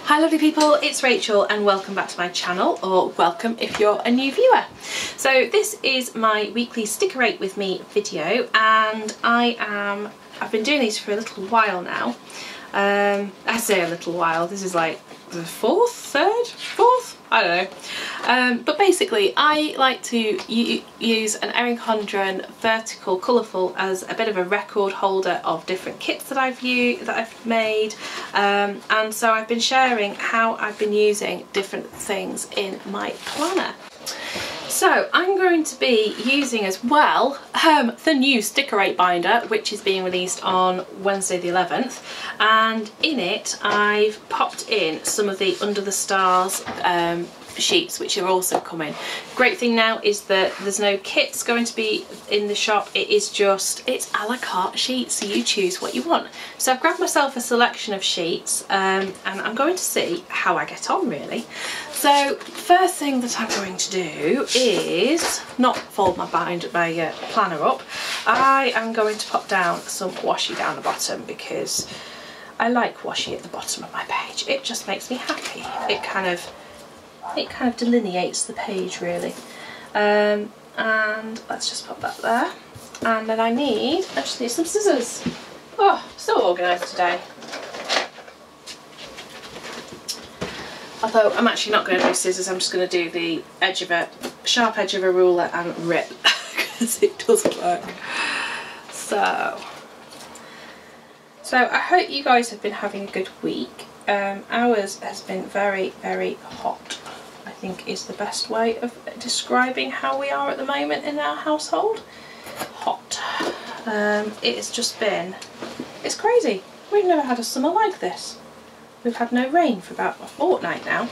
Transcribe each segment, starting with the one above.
Hi lovely people, it's Rachel and welcome back to my channel, or welcome if you're a new viewer. So this is my weekly Sticker Rate with me video, and I've been doing these for a little while now. I say a little while, this is like the fourth, I don't know. But basically I like to use an Erin Condren vertical colourful as a bit of a record holder of different kits that I've made, and so I've been sharing how I've been using different things in my planner. So I'm going to be using as well the new Sticker Rate binder, which is being released on Wednesday the 11th, and in it I've popped in some of the Under the Stars sheets, which are also coming. Great thing now is that there's no kits going to be in the shop, it's a la carte sheets, so you choose what you want. So I've grabbed myself a selection of sheets, and I'm going to see how I get on really. So first thing that I'm going to do is not fold my planner up. I am going to pop down some washi down the bottom because I like washi at the bottom of my page. It just makes me happy. It kind of delineates the page really. And let's just put that there. And then I just need some scissors. Oh, so organised today. Although I'm actually not going to do scissors, I'm just going to do the sharp edge of a ruler and rip because it doesn't work. So I hope you guys have been having a good week. Ours has been very, very hot, I think is the best way of describing how we are at the moment in our household. Hot. It has just been, it's crazy. We've never had a summer like this. We've had no rain for about a fortnight now,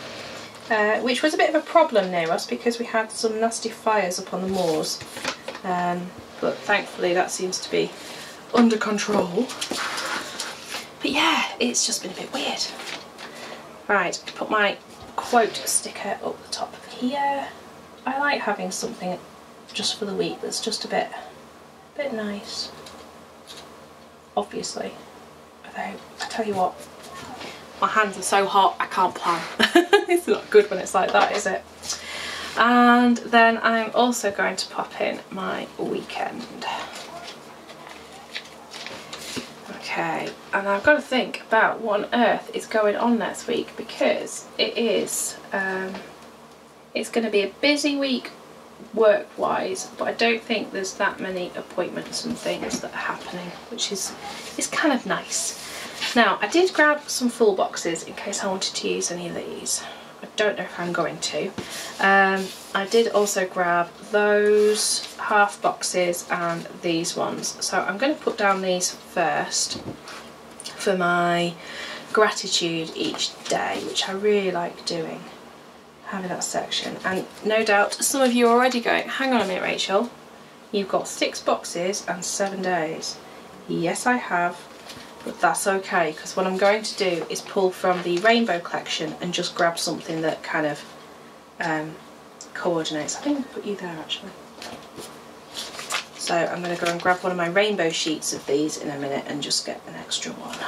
which was a bit of a problem near us because we had some nasty fires up on the moors, but thankfully that seems to be under control. But yeah, it's just been a bit weird. Right, put my quote sticker up the top of here. I like having something just for the week that's just a bit nice. Obviously, although I tell you what, my hands are so hot I can't plan. It's not good when it's like that, is it? And then I'm also going to pop in my weekend. Okay, and I've got to think about what on earth is going on next week, because it's going to be a busy week work-wise, but I don't think there's that many appointments and things that are happening, which is kind of nice. Now, I did grab some full boxes in case I wanted to use any of these. I don't know if I'm going to. I did also grab those half boxes and these ones. So I'm going to put down these first for my gratitude each day, which I really like doing, having that section. And no doubt some of you are already going, hang on a minute Rachel, you've got 6 boxes and 7 days. Yes I have. But that's okay, because what I'm going to do is pull from the rainbow collection and just grab something that kind of coordinates. I think I'll put you there actually. So I'm going to go and grab one of my rainbow sheets of these in a minute and just get an extra one.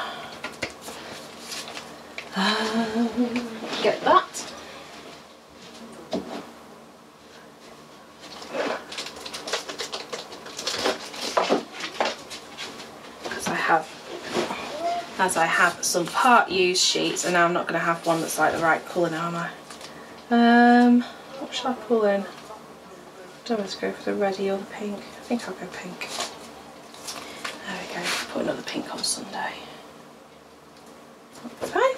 Get that. As I have some part used sheets, and now I'm not going to have one that's like the right colour now, am I? What shall I pull in? I don't want to go for the reddy or the pink. I think I'll go pink. There we go, put another pink on Sunday. That's fine.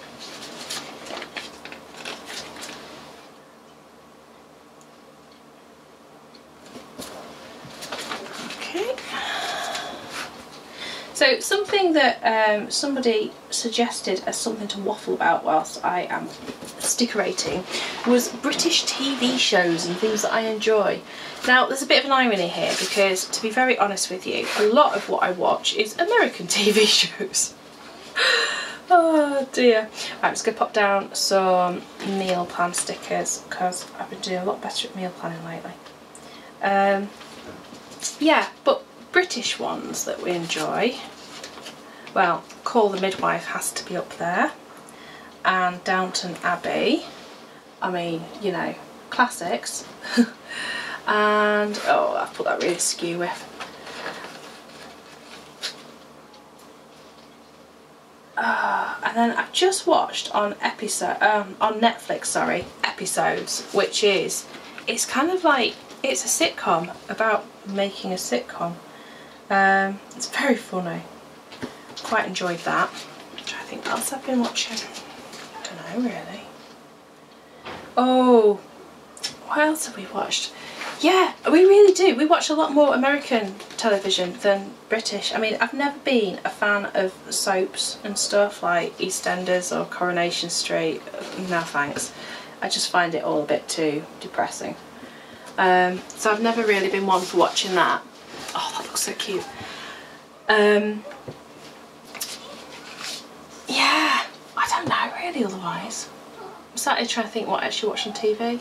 So something that somebody suggested as something to waffle about whilst I am stickerating was British TV shows and things that I enjoy. Now there's a bit of an irony here because, to be very honest with you, a lot of what I watch is American TV shows. Oh dear. Right, I'm just going to pop down some meal plan stickers because I've been doing a lot better at meal planning lately. Yeah, but British ones that we enjoy, well, Call the Midwife has to be up there. and Downton Abbey. I mean, you know, classics. And oh, I've put that really askew with. And then I've just watched on Netflix, sorry, Episodes, which is, it's kind of like, it's a sitcom about making a sitcom. It's very funny. Quite enjoyed that. I'm trying to think what else I've been watching. I don't know really. Oh, what else have we watched? Yeah, we really do. We watch a lot more American television than British. I mean, I've never been a fan of soaps and stuff like EastEnders or Coronation Street. No thanks. I just find it all a bit too depressing. So I've never really been one for watching that. Oh, that looks so cute. Yeah, I don't know really otherwise. I'm starting to try to think what I actually watch on TV.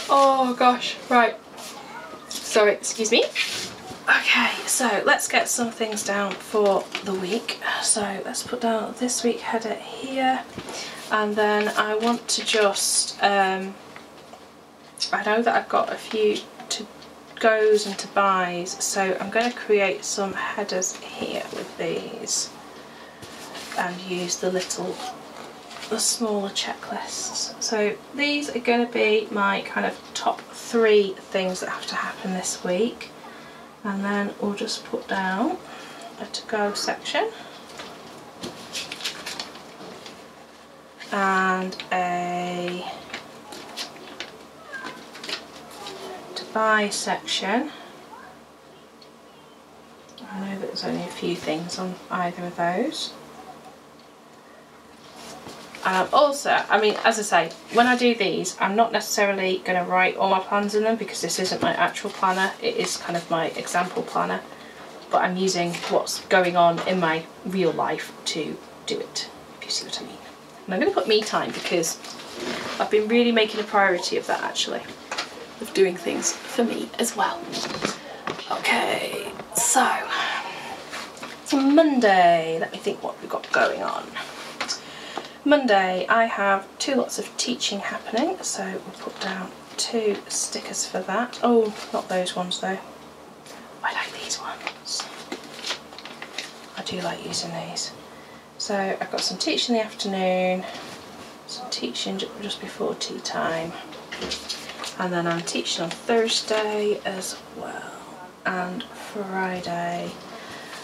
Oh gosh, right. Sorry, excuse me. Okay, so let's get some things down for the week. So let's put down this week header here. And then I want to just, I know that I've got a few to goes and to buys, so I'm going to create some headers here with these and use the smaller checklists. So these are going to be my kind of top 3 things that have to happen this week, and then we'll just put down a to go section and a to buy section. I know that there's only a few things on either of those. Also, I mean, as I say, when I do these, I'm not necessarily going to write all my plans in them because this isn't my actual planner. It is kind of my example planner, but I'm using what's going on in my real life to do it, if you see what I mean. And I'm going to put me time because I've been really making a priority of that actually, of doing things for me as well. Okay, so Monday, let me think what we've got going on. Monday I have 2 lots of teaching happening, so we'll put down 2 stickers for that. Oh, not those ones though. I like these ones. I do like using these. So I've got some teaching in the afternoon, some teaching just before tea time, and then I'm teaching on Thursday as well, and Friday.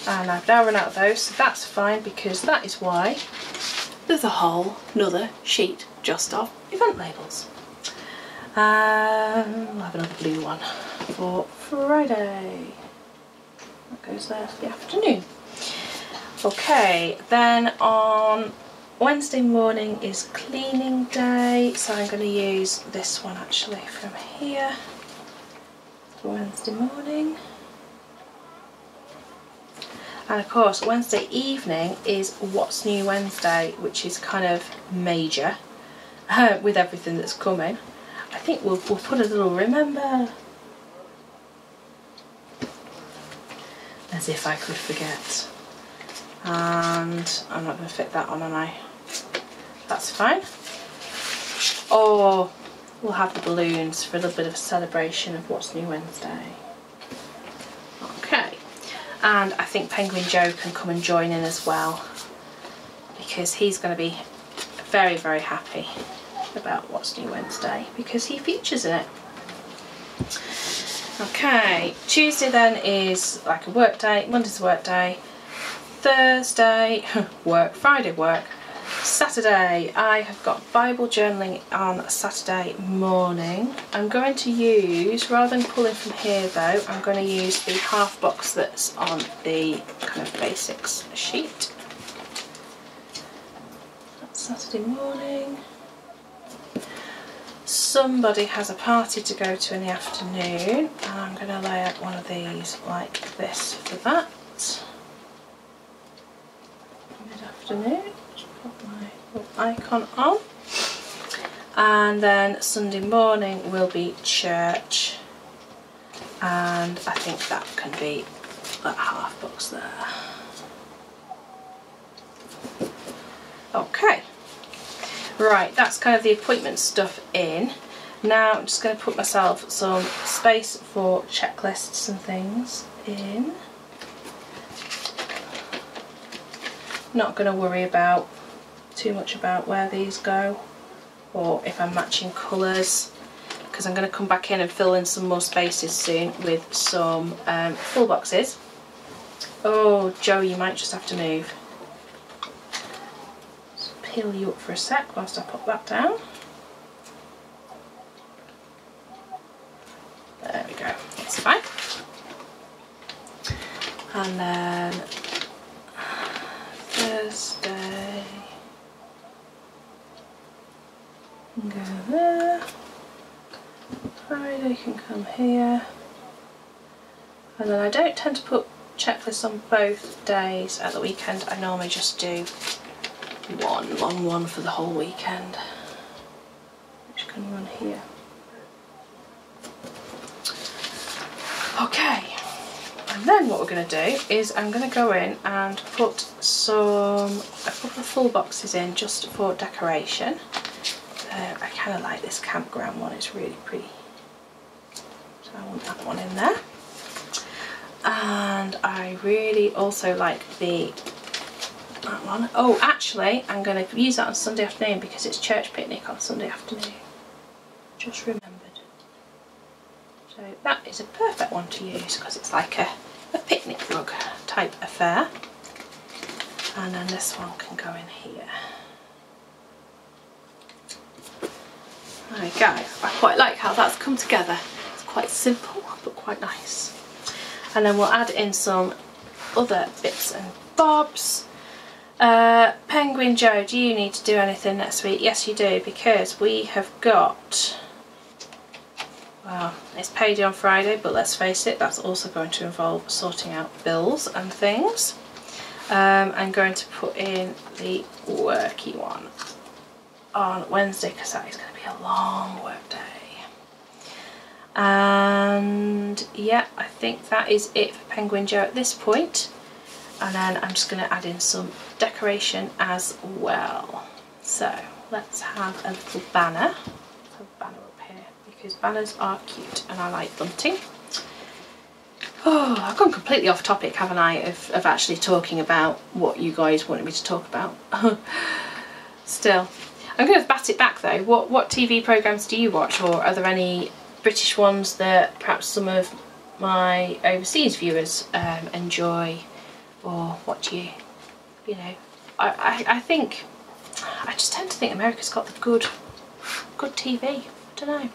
And I've now run out of those, so that's fine because that is why there's a whole another sheet just of event labels. We'll have another blue one for Friday. That goes there for the afternoon. Okay, then on Wednesday morning is cleaning day, so I'm going to use this one actually from here for Wednesday morning. And of course Wednesday evening is What's New Wednesday, which is kind of major with everything that's coming. I think we'll put a little remember, as if I could forget. And I'm not going to fit that on, am I? That's fine. Or we'll have the balloons for a little bit of a celebration of What's New Wednesday. Okay. And I think Penguin Joe can come and join in as well, because he's going to be very, very happy about What's New Wednesday because he features in it. Okay, Tuesday then is like a work day, Monday's a work day, Thursday work, Friday work, Saturday I have got Bible journaling on Saturday morning. I'm going to use, rather than pulling from here though, I'm going to use the half box that's on the kind of basics sheet. That's Saturday morning. Somebody has a party to go to in the afternoon, and I'm going to lay out one of these like this for that. Mid-afternoon, just put my little icon on. And then Sunday morning will be church, and I think that can be that half box there. Okay, right, that's kind of the appointment stuff in. Now I'm just going to put myself some space for checklists and things in. Not going to worry about too much about where these go or if I'm matching colours, because I'm going to come back in and fill in some more spaces soon with some full boxes. Oh, Joe, you might just have to move. Just peel you up for a sec whilst I pop that down. There we go, that's fine. And then Thursday, go there. Friday can come here. And then I don't tend to put checklists on both days at the weekend. I normally just do one long one for the whole weekend, which can run here. Okay, and then what we're going to do is I'm going to go in and put a couple of full boxes in just for decoration. I kind of like this campground one, it's really pretty. So I want that one in there. And I really also like that one. Oh, actually, I'm going to use that on Sunday afternoon because it's church picnic on Sunday afternoon. Just remembered. So that is a perfect one to use because it's like a picnic rug type affair. And then this one can go in here. There we go. I quite like how that's come together. It's quite simple but quite nice. And then we'll add in some other bits and bobs. Penguin Joe, do you need to do anything next week? Yes you do, because we have got, well, it's payday on Friday, but let's face it, that's also going to involve sorting out bills and things. I'm going to put in the worky one on Wednesday because that is going to be a long work day. And yeah, I think that is it for Penguin Joe at this point. And then I'm just going to add in some decoration as well. So let's have a little banner. Let's have a banner up here because banners are cute and I like bunting. Oh, I've gone completely off topic, haven't I, of actually talking about what you guys wanted me to talk about. Still, I'm going to bat it back though. What TV programmes do you watch, or are there any British ones that perhaps some of my overseas viewers enjoy, or what do you know? I think, I just tend to think America's got the good TV. I don't know.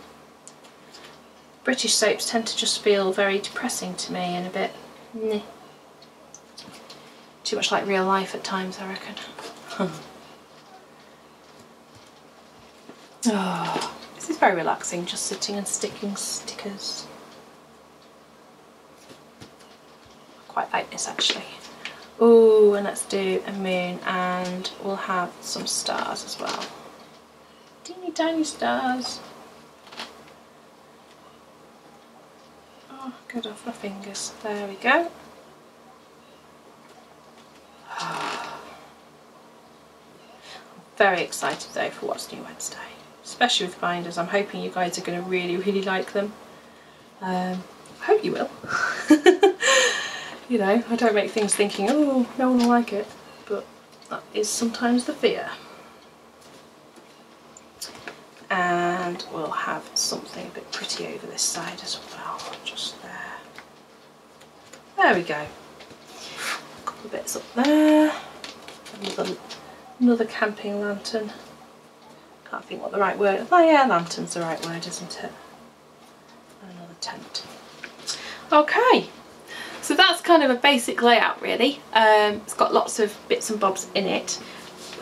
British soaps tend to just feel very depressing to me and a bit meh. Too much like real life at times, I reckon. Oh, this is very relaxing, just sitting and sticking stickers. I quite like this actually. Oh, and let's do a moon and we'll have some stars as well. Teeny tiny stars. Oh, get off my fingers. There we go. I'm very excited though for what's new Wednesday, especially with binders. I'm hoping you guys are going to really like them. I hope you will. You know, I don't make things thinking, oh, no one will like it, but that is sometimes the fear. And we'll have something a bit pretty over this side as well, just there. There we go. A couple of bits up there. Another camping lantern. Can't think what the right word. Oh yeah, lantern's the right word, isn't it? And another tent. Okay. So that's kind of a basic layout really. It's got lots of bits and bobs in it.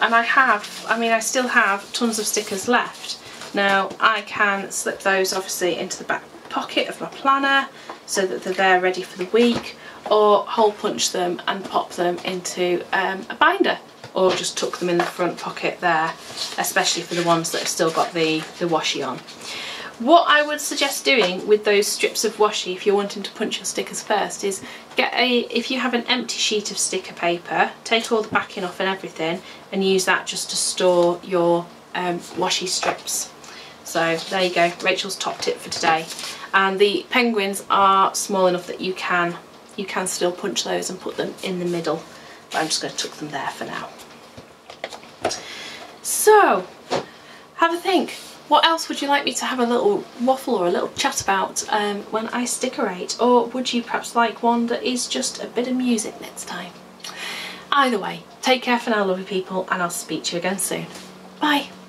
And I still have tons of stickers left. Now I can slip those obviously into the back pocket of my planner so that they're there ready for the week, or hole punch them and pop them into a binder, or just tuck them in the front pocket there, especially for the ones that have still got the washi on. What I would suggest doing with those strips of washi, if you're wanting to punch your stickers first, is if you have an empty sheet of sticker paper, take all the backing off and everything and use that just to store your washi strips. So there you go, Rachel's top tip for today. And the penguins are small enough that you can still punch those and put them in the middle, but I'm just going to tuck them there for now. So have a think. What else would you like me to have a little waffle or a little chat about when I stickerate? Or would you perhaps like one that is just a bit of music next time? Either way, take care for now, lovely people, and I'll speak to you again soon. Bye.